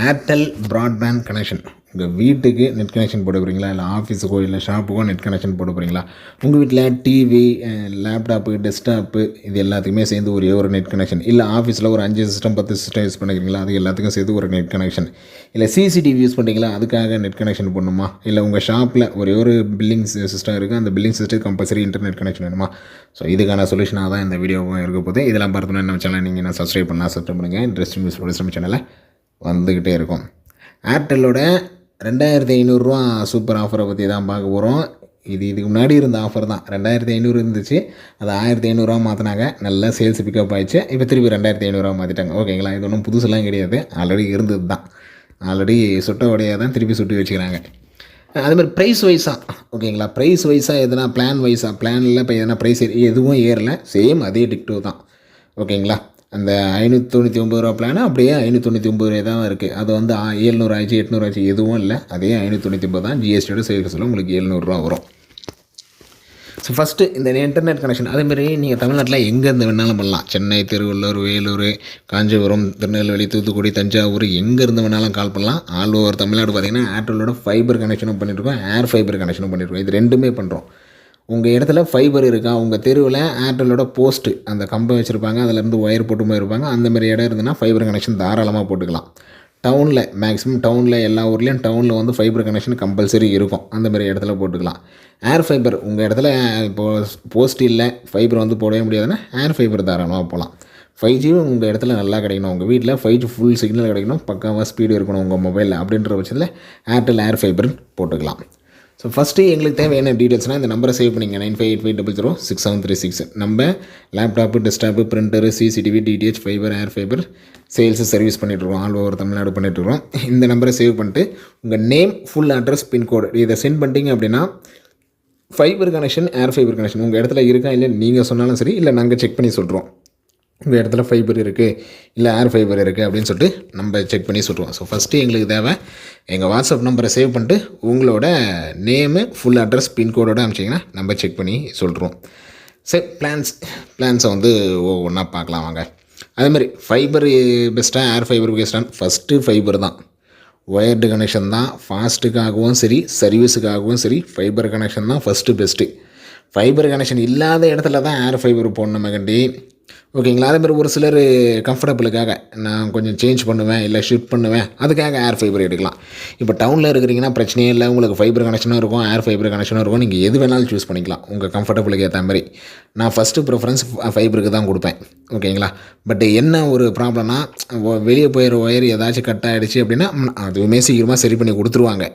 Airtel broadband connection. உங்கள் வீட்டுக்கு net connection போட போகிறீங்களா, இல்லை ஆஃபீஸுக்கோ இல்லை ஷாப்புக்கோ நெட் கனெக்ஷன் போட போகிறீங்களா, உங்கள் வீட்டில் டிவி, லேப்டாப்பு, டெஸ்க்டாப்பு இது எல்லாத்துக்குமே சேர்ந்து ஒரே ஒரு நெட் கனெக்ஷன், இல்லை ஆஃபீஸில் ஒரு 5 சிஸ்டம் 10 சிஸ்டம் யூஸ் பண்ணிக்கிறீங்களா, அது எல்லாத்துக்கும் சேர்த்து ஒரு நெட் கனெக்ஷன், இல்லை சிசிடிவி யூஸ் பண்ணுறீங்களா அதுக்காக நெட் கனெக்ஷன் பண்ணணுமா, இல்லை உங்கள் ஷாப்பில் ஒரே ஒரு பில்லிங் சிஸ்டம் இருக்குது, அந்த பில்லிங் சிஸ்டத்துக்கு கம்பல்சரி இன்டர்நெட் கனெக்ஷன் வேணுமா? ஸோ இதுக்கான சொல்யூஷனாக தான் இந்த வீடியோவும் இருக்க போது. இதெல்லாம் பார்த்தோன்னா நம்ம சேனல் நீங்கள் நான் சப்ஸ்கிரைப் பண்ணுங்கள். இன்ட்ரெஸ்டிங் நியூஸ் நம்ம சேனலில் வந்துக்கிட்டே இருக்கும். ஏர்டெல்லோட 2500 சூப்பர் ஆஃபரை பற்றி தான் பார்க்க போகிறோம். இதுக்கு முன்னாடி இருந்த ஆஃபர் தான். 2500 இருந்துச்சு, அதை 1500 மாற்றினாங்க. நல்லா சேல்ஸ் பிக்கப் ஆகிடுச்சு. இப்போ திருப்பி 2500 மாற்றிட்டாங்க. ஓகேங்களா, இது ஒன்றும் புதுசெல்லாம் கிடையாது, ஆல்ரெடி இருந்தது தான். ஆல்ரெடி சுட்ட உடையாக தான் திருப்பி சுட்டி வச்சுக்கிறாங்க. அதுமாதிரி ப்ரைஸ் வைஸாக, ஓகேங்களா, ப்ரைஸ் வைஸாக எதுனா பிளான் வைஸாக, பிளானில் இப்போ எதனா ப்ரைஸ் எதுவும் ஏறலை, சேம் அதே டிக்டோ தான். ஓகேங்களா, அந்த 599 பிளானு அப்படியே 599 தான் இருக்குது. அது வந்து 700 ஆச்சு 800 ஆச்சு எதுவும் இல்லை, அதே 599 தான். ஜிஎஸ்டியோட சேர்க்க சொல்ல உங்களுக்கு 700 வரும். ஸோ ஃபஸ்ட்டு இந்த இன்டர்நெட் கனெக்ஷன் அதேமாதிரி நீங்கள் தமிழ்நாட்டில் எங்கேருந்து வேணாலும் பண்ணலாம். சென்னை, திருவள்ளூர், வேலூர், காஞ்சிபுரம், திருநெல்வேலி, தூத்துக்குடி, தஞ்சாவூர் எங்கேருந்து வேணாலும் கால் பண்ணலாம். ஆல் ஓவர் தமிழ்நாடு பார்த்திங்கன்னா ஏர்டெல்லோட ஃபைபர் கனெக்ஷனும் பண்ணியிருக்கோம், ஏர் ஃபைபர் கனெக்ஷனும் பண்ணியிருக்கோம். இது ரெண்டுமே பண்ணுறோம். உங்கள் இடத்துல ஃபைபர் இருக்கா, உங்கள் தெருவில் ஏர்டெல்லோட போஸ்ட்டு அந்த கம்பம் வச்சுருப்பாங்க, அதிலேருந்து ஒயர் போட்டு போயிருப்பாங்க, அந்தமாதிரி இடம் இருந்ததுன்னா ஃபைபர் கனெக்ஷன் தாராளமாக போட்டுக்கலாம். டவுனில் மேக்ஸிமம் டவுனில் எல்லா ஊர்லேயும் டவுனில் வந்து ஃபைபர் கனெக்ஷன் கம்பல்சரி இருக்கும், அந்தமாதிரி இடத்துல போட்டுக்கலாம். ஏர் ஃபைபர் உங்கள் இடத்துல இப்போது போஸ்ட் இல்லை, ஃபைபர் வந்து போடவே முடியாதுன்னா ஏர் ஃபைபர் தாராளமாக போகலாம். 5G உங்கள் இடத்துல நல்லா கிடைக்கணும், உங்கள் வீட்டில் 5G ஃபுல் சிக்னல் கிடைக்கணும், பக்காவாக ஸ்பீடு இருக்கணும் உங்கள் மொபைலில் அப்படின்ற பட்சத்தில் ஏர்டெல் ஏர் ஃபைபர் போட்டுக்கலாம். ஸோ ஃபஸ்ட்டு எங்களுக்கு தேவையான டீட்டெயில்ஸ்னால் இந்த நம்பரை சேவ் பண்ணிங்க, 9585006736. நம்ம laptop, desktop, printer, CCTV, DTH, fibre, air fibre sales service பண்ணிட்டுருக்கோம், ஆல் ஓவர் தமிழ்நாடு பண்ணிட்டுருக்கோம். இந்த நம்பரை சேவ் பண்ணிட்டு உங்கள் நேம், ஃபுல் அட்ரஸ், பின்கோடு இதை சென்ட் பண்ணிட்டீங்க அப்படின்னா fibre connection, air fibre connection உங்கள் இடத்துல இருக்கா இல்லை நீங்கள் சொன்னாலும் சரி, இல்லை நாங்கள் செக் பண்ணி சொல்கிறோம் உங்கள் இடத்துல ஃபைபர் இருக்குது இல்லை ஏர் ஃபைபர் இருக்குது அப்படின்னு சொல்லிட்டு நம்ம செக் பண்ணி சொல்லுவோம். ஸோ ஃபஸ்ட்டு எங்களுக்கு தேவை எங்கள் வாட்ஸ்அப் நம்பரை சேவ் பண்ணிட்டு உங்களோட நேமு, ஃபுல் அட்ரஸ், பின்கோடோடு அனுப்பிச்சிங்கன்னா நம்ம செக் பண்ணி சொல்கிறோம். சரி, பிளான்ஸை வந்து ஒவ்வொன்றா பார்க்கலாம் வாங்க. அதேமாதிரி ஃபைபர் பெஸ்ட்டாக ஏர் ஃபைபர் பெஸ்ட்டாக ஃபஸ்ட்டு ஃபைபர் தான். ஒயர்டு கனெக்ஷன் தான், ஃபாஸ்ட்டுக்காகவும் சரி சர்வீஸுக்காகவும் சரி ஃபைபர் கனெக்ஷன் தான் ஃபஸ்ட்டு பெஸ்ட்டு. ஃபைபர் கனெக்ஷன் இல்லாத இடத்துல தான் ஏர் ஃபைபர் போடணும் கண்டி. ஓகேங்களா, அதேமாதிரி ஒரு சிலர் கம்ஃபர்டபுளுக்காக நான் கொஞ்சம் சேஞ்ச் பண்ணுவேன் இல்லை ஷிஃப்ட் பண்ணுவேன், அதுக்காக ஏர் ஃபைபர் எடுக்கலாம். இப்போ டவுனில் இருக்கிறீங்கன்னா பிரச்சனையே இல்லை, உங்களுக்கு ஃபைபர் கனெக்ஷனும் இருக்கும், ஏர் ஃபைபர் கனெக்ஷனும் இருக்கும். நீங்கள் எது வேணாலும் சூஸ் பண்ணிக்கலாம் உங்கள் கம்ஃபர்டபுளுக்கு ஏற்ற மாதிரி. நான் ஃபஸ்ட்டு ப்ரிஃபரன்ஸ் ஃபைபருக்கு தான் கொடுப்பேன். ஓகேங்களா, பட் என்ன ஒரு ப்ராப்ளம்னா வெளியே போயிடுற ஒயர் ஏதாச்சும் கட் ஆகிடுச்சு அப்படின்னா அதுவுமே சீக்கிரமாக சரி பண்ணி கொடுத்துருவாங்க.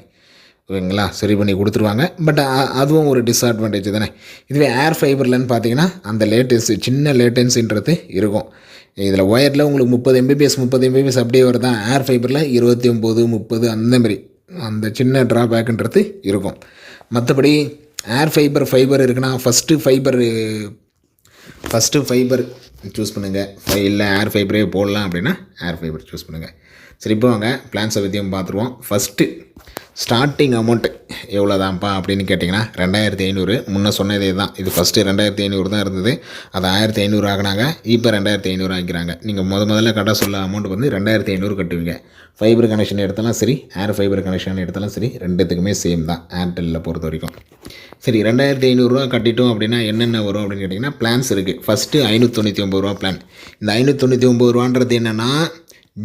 ஓகேங்களா, சரி பண்ணி கொடுத்துருவாங்க. பட் அதுவும் ஒரு டிஸ்அட்வான்டேஜ் தானே. இதுவே ஏர் ஃபைபர்லன்னு பார்த்தீங்கன்னா அந்த சின்ன லேட்டன்ஸின்றது இருக்கும். இதில் ஒயரில் உங்களுக்கு 30 mbps அப்படியே வருதா, ஏர் ஃபைபரில் 29 30 அந்தமாரி அந்த சின்ன ட்ராபேக்குன்றது இருக்கும். மற்றபடி ஏர் ஃபைபர் இருக்குன்னா ஃபஸ்ட்டு ஃபைபர் சூஸ் பண்ணுங்கள். இல்லை ஏர் ஃபைபரே போடலாம் அப்படின்னா ஏர் ஃபைபர் சூஸ் பண்ணுங்கள். சரி, இப்போ வாங்க பிளான்ஸை பற்றியும் பார்த்துருவோம். ஃபஸ்ட்டு ஸ்டார்டிங் அமௌண்ட்டு எவ்வளோ தான்ப்பா அப்படின்னு கேட்டிங்கன்னா 2500. முன்னே சொன்னதே தான். இது ஃபஸ்ட்டு 2500 தான் இருந்தது, அது 1500 ஆகினாங்க, இப்போ 2500 ஆகிக்கிறாங்க. நீங்கள் முதல்ல கட்ட சொல்ல அமௌண்ட் வந்து 2500 கட்டுவீங்க. ஃபைபர் கனெக்ஷன் எடுத்தாலும் சரி, ஏர் ஃபைபர் கனெக்ஷன் எடுத்தாலும் சரி, ரெண்டுத்துக்குமே சேம் தான் ஏர்டெல்லில் பொறுத்த வரைக்கும். சரி, 2500 கட்டிட்டோம் அப்படின்னா என்னென்ன வரும் அப்படின்னு கேட்டிங்கன்னா பிளான்ஸ் இருக்குது. First 599 plan. இந்த 599 என்னென்னா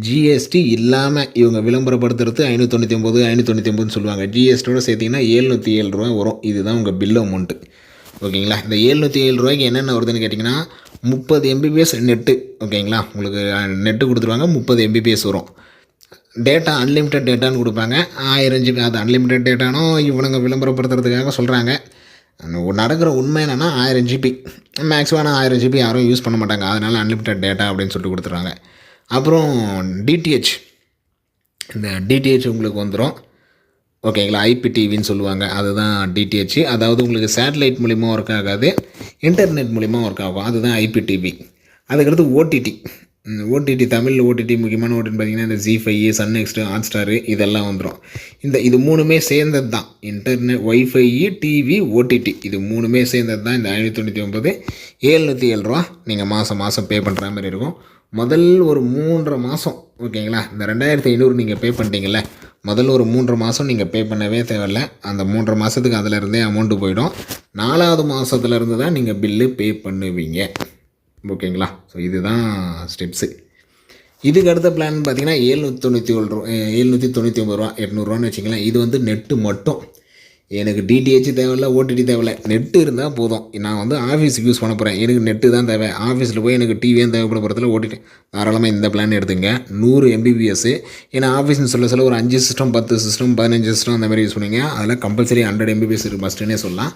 ஜிஎஸ்டி இல்லாமல் இவங்க விளம்பரப்படுத்துறது 599 சொல்லுவாங்க. ஜிஎஸ்டியோட சேர்த்திங்கன்னா 707 வரும். இதுதான் உங்கள் பில் அமௌண்ட்டு. ஓகேங்களா, இந்த 707 என்னென்ன வருதுன்னு கேட்டிங்கன்னா 30 mbps நெட்டு. ஓகேங்களா, உங்களுக்கு நெட்டு கொடுத்துருவாங்க, 30 mbps வரும். டேட்டா அன்லிமிட்டட் டேட்டான்னு கொடுப்பாங்க, 1000 GB. அது அன்லிமிட்டட் டேட்டானோ இவனுங்க விளம்பரப்படுத்துறதுக்காக சொல்கிறாங்க. நடக்கிற உண்மை என்னென்னா 1000 GB மேக்ஸிமம். 1000 GB யாரும் யூஸ் பண்ண மாட்டாங்க, அதனால் அன்லிமிட்டட் டேட்டா அப்படின்னு சொல்லிட்டு கொடுத்துருவாங்க. அப்புறம் டிடிஹெச், இந்த டிடிஹெச் உங்களுக்கு வந்துடும். ஓகேங்களா, ஐபிடிவின்னு சொல்லுவாங்க, அதுதான் டிடிஹெச். அதாவது உங்களுக்கு சேட்டலைட் மூலிமா ஒர்க் ஆகாது, இன்டர்நெட் மூலிமா ஒர்க் ஆகும், அதுதான் ஐபிடிவி. அதுக்கடுத்து ஓடிடி தமிழ் ஓடிடி முக்கியமான ஓடின்னு பார்த்தீங்கன்னா இந்த ZEE5, சன் நெக்ஸ்ட்டு, ஹாட்ஸ்டாரு இதெல்லாம் வந்துடும். இது மூணுமே சேர்ந்தது தான். இன்டர்நெட், ஒய்ஃபை, டிவி, ஓடிடி இது மூணுமே சேர்ந்தது தான் இந்த 599. 707 நீங்கள் மாதம் பே பண்ணுற மாதிரி இருக்கும். முதல் ஒரு 3.5 மாதம் ஓகேங்களா, இந்த 2500 நீங்கள் பே பண்ணிட்டீங்கல்ல, முதல் ஒரு 3.5 மாதம் நீங்கள் பே பண்ணவே தேவையில்ல. அந்த 3.5 மாதத்துக்கு அதிலருந்தே அமௌண்ட்டு போயிடும். 4வது மாதத்துலேருந்து தான் நீங்கள் பில்லு பே பண்ணுவீங்க. ஓகேங்களா. ஸோ இதுதான் ஸ்டெப்ஸு. இதுக்கு அடுத்த பிளான் பார்த்தீங்கன்னா 799 ரூபா 800 வச்சுக்கலாம். இது வந்து நெட்டு மட்டும். எனக்கு டிடிஹெச் தேவையில்ல, ஓடிடி தேவையில்ல, நெட்டு இருந்தால் போதும். நான் வந்து ஆஃபீஸுக்கு யூஸ் பண்ண போகிறேன், எனக்கு நெட்டு தான் தேவை. ஆஃபீஸில் போய் எனக்கு டிவியும் தேவைப்பட போகிறதுல ஓடிடி தாராளமாக இந்த பிளான் எடுத்துங்க. 100 MBPS. ஏன்னா ஆஃபீஸ்னு சொல்ல ஒரு 5 சிஸ்டம் 10 சிஸ்டம் 15 சிஸ்டம் அந்த மாதிரி யூஸ் பண்ணுவீங்க. அதில் கம்பல்சரி 100 MBPS மஸ்ட்டுன்னே சொல்லலாம்.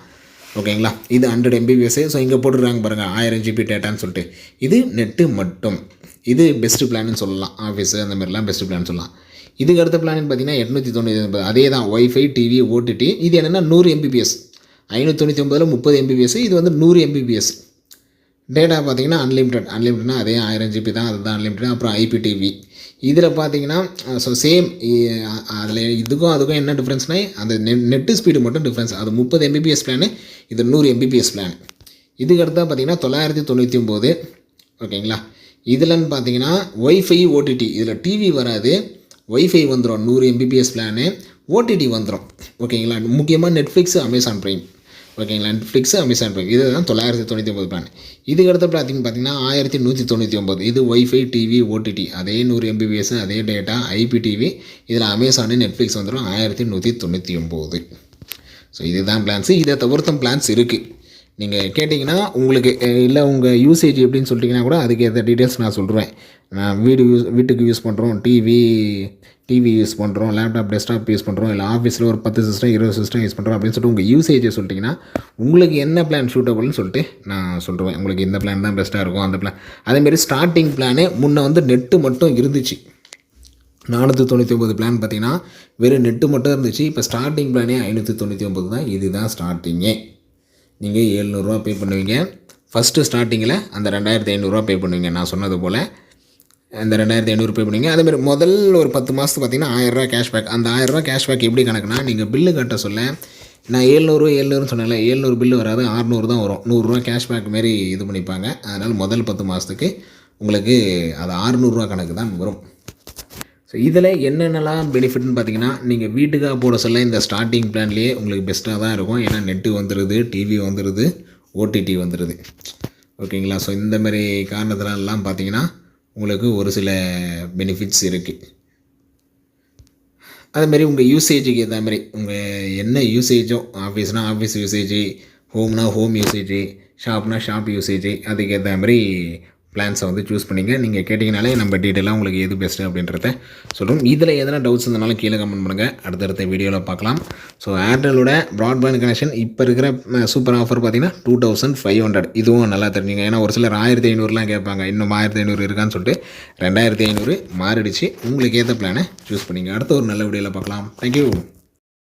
ஓகேங்களா. இது 100 MBPS. ஸோ இங்கே போட்டுருக்காங்க பாருங்கள் 1000 GB டேட்டான்னு சொல்லிட்டு. இது நெட்டு மட்டும். இது பெஸ்ட்டு பிளான்னு சொல்லலாம். ஆஃபீஸு அந்த மாதிரிலாம் பெஸ்ட்டு பிளான் சொல்லலாம். இதுக்கு அடுத்த பிளான் பார்த்தீங்கன்னா 899. அதே தான் ஒய்ஃபை டிவி ஓடிடி. இது என்னென்னா 100 MBPS. 599 30 MBPS. இது வந்து 100 MBPS. டேட்டா பார்த்தீங்கன்னா அன்லிமிட்டட்னா அதே 1000 GB தான், அதுதான் அன்லிமிட்டட். அப்புறம் IPTV. இதில் பார்த்தீங்கன்னா ஸோ சேம். அதில் அதுக்கும் என்ன டிஃப்ரென்ஸ்னால் அந்த நெட்டு ஸ்பீடு மட்டும் டிஃப்ரென்ஸ். அது 30 MBPS பிளானு, இது 100 MBPS பிளான். இதுக்கு அடுத்தா பார்த்தீங்கன்னா 999. ஓகேங்களா. இதில்னு பார்த்தீங்கன்னா ஒய்ஃபை ஓடிடி. இதில் டிவி வராது, ஒய்ஃபை வந்துடும். 100 MBPS பிளானு, ஓடிடி வந்துடும். ஓகேங்களா. முக்கியமாக நெட்ஃப்ளிக்ஸு அமேசான் ப்ரைம். ஓகேங்களா. நெட்ஃப்ளிக்ஸு அமேசான் ப்ரைம் இது தான் 999 பிளான். இதுக்கு அடுத்த பார்த்தீங்கன்னா 1199. இது ஒய்ஃபை டிவி ஓடிடி அதே 100 MBPS அதே டேட்டா IPTV. இதில் அமேசானு நெட்ஃப்ளிக்ஸ் வந்துடும் 1199. ஸோ இதுதான் பிளான்ஸு. இதை தவிர்த்தும் பிளான்ஸ் இருக்குது. நீங்கள் கேட்டிங்கன்னா உங்களுக்கு இல்லை உங்கள் யூசேஜ் எப்படின்னு சொல்லிட்டிங்கன்னா கூட அதுக்கு ஏற்ற டீட்டெயில்ஸ் நான் சொல்கிறேன். நான் வீட்டுக்கு யூஸ் பண்ணுறோம், டிவி யூஸ் பண்ணுறோம், லேப்டாப் டெஸ்க்டாப் யூஸ் பண்ணுறோம், இல்லை ஆஃபீஸில் ஒரு 10 சிஸ்டம் 20 சிஸ்டம் யூஸ் பண்ணுறோம் அப்படின்னு சொல்லிட்டு உங்கள் யூசேஜை சொல்லிட்டிங்கன்னா உங்களுக்கு என்ன பிளான் சூட்டபுள்னு சொல்லிட்டு நான் சொல்லுவேன். உங்களுக்கு இந்த பிளான் தான் பெஸ்ட்டாக இருக்கும் அந்த பிளான். அதேமாரி ஸ்டார்டிங் பிளானே முன்னே வந்து நெட்டு மட்டும் இருந்துச்சு. 499 பிளான் பார்த்தீங்கன்னா வெறும் நெட்டு மட்டும் இருந்துச்சு. இப்போ ஸ்டார்டிங் பிளானே 599 தான். இதுதான் ஸ்டார்டிங்கே. நீங்கள் 700 பே பண்ணுவீங்க. ஃபஸ்ட்டு ஸ்டார்டிங்கில் அந்த 2500 பே பண்ணுவீங்க. நான் சொன்னது போல் அந்த 2500 பே பண்ணுவீங்க. அதேமாதிரி முதல் ஒரு 10 மாதத்துக்கு பார்த்தீங்கன்னா 1000 கேஷ்பேக். அந்த 1000 கேஷ்பேக் எப்படி கணக்குனா, நீங்கள் பில்லு கட்ட சொல்ல நான் 700 சொன்னேன்ல, 700 பில்லு வராது, 600 தான் வரும். 100 கேஷ்பேக் மாரி இது பண்ணிப்பாங்க. அதனால் முதல் 10 மாதத்துக்கு உங்களுக்கு அது 600 கணக்கு தான் வரும். ஸோ இதில் என்னென்னலாம் பெனிஃபிட்னு பார்த்தீங்கன்னா, நீங்கள் வீட்டுக்காக போட சொல்ல இந்த ஸ்டார்டிங் பிளான்லேயே உங்களுக்கு பெஸ்ட்டாக தான் இருக்கும். ஏன்னா நெட்டு வந்துடுது, டிவி வந்துடுது, ஓடிடி வந்துடுது. ஓகேங்களா. ஸோ இந்த மாதிரி காரணத்தினாலலாம் பார்த்தீங்கன்னா உங்களுக்கு ஒரு சில பெனிஃபிட்ஸ் இருக்குது. அதுமாரி உங்கள் யூசேஜுக்கு ஏற்ற மாதிரி உங்கள் என்ன யூசேஜோ, ஆஃபீஸ்னால் ஆஃபீஸ் யூசேஜ், ஹோம்னா ஹோம் யூசேஜ், ஷாப்னா ஷாப் யூசேஜ், அதுக்கு ஏற்ற மாதிரி பிளான்ஸை வந்து சூஸ் பண்ணிங்க. நீங்கள் கேட்டிங்கனாலே நம்ம டீட்டெயிலாக உங்களுக்கு எது பெஸ்ட்டு அப்படின்றத சொல்கிறோம். இதில் எதனா டவுட்ஸ் இருந்தாலும் கீழே கமெண்ட் பண்ணுங்கள். அடுத்தடுத்த வீடியோவில் பார்க்கலாம். ஸோ ஏர்டெல்லோட ப்ராட்பேண்ட் கனெக்ஷன் இப்போ இருக்கிற சூப்பர் ஆஃபர் பார்த்தீங்கன்னா 2500. இதுவும் நல்லா தெரிஞ்சுங்க. ஏன்னா ஒரு சிலர் 1500 கேட்பாங்க. இன்னும் 1500 இருக்கான்னு சொல்லிட்டு 2500 மாறிடுச்சு. உங்களுக்கு ஏற்ற பிளானை சூஸ் பண்ணிங்க. அடுத்த ஒரு நல்ல வீடியோவில் பார்க்கலாம். தேங்க்யூ.